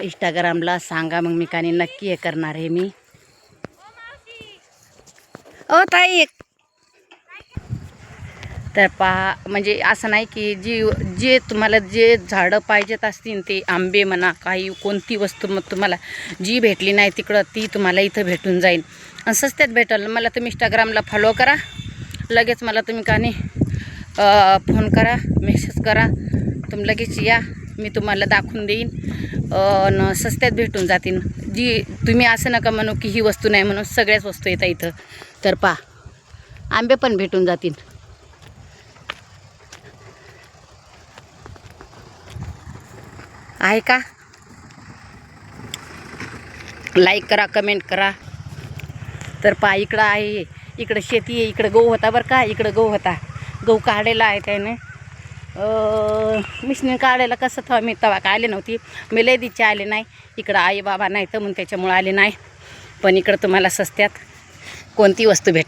इंस्टाग्रामला सांगा, मग मी कानी नक्की हे करणार आहे मी. ओ ताई, तर पहा, म्हणजे असं नाही की जे तुम्हाला जे झाडं पाहिजेत असतील ते आंबे म्हणा, काही कोणती वस्तू मग तुम्हाला जी भेटली नाही तिकडं ती तुम्हाला इथं भेटून जाईल आणि सस्त्यात भेटेल. मला तुम्ही इंस्टाग्रामला फॉलो करा, लगेच मला तुम्ही कानी फोन करा, मेसेज करा, तुम्ही लगेच या, मी तुम्हाला दाखवून देईन न सस्त्यात भेटून जातील. जी तुम्ही असं नका म्हणू की ही वस्तू नाही म्हणून, सगळ्याच वस्तू येतात इथं. तर पहा, आंबे पण भेटून जातील. आहे का? लाईक करा, कमेंट करा. तर पहा, इकडं आहे, इकडं शेती आहे, इकडं गहू होता बरं का, इकडं गहू होता, गहू काढलेला आहे त्याने. मिशनी काढायला कसं मी तवा काय आले नव्हती, मी लय दिचे आले नाही इकडं, आई बाबा नाही तर म्हणून त्याच्यामुळं आले नाही. पण इकडं तुम्हाला सस्त्यात कोणती वस्तू भेट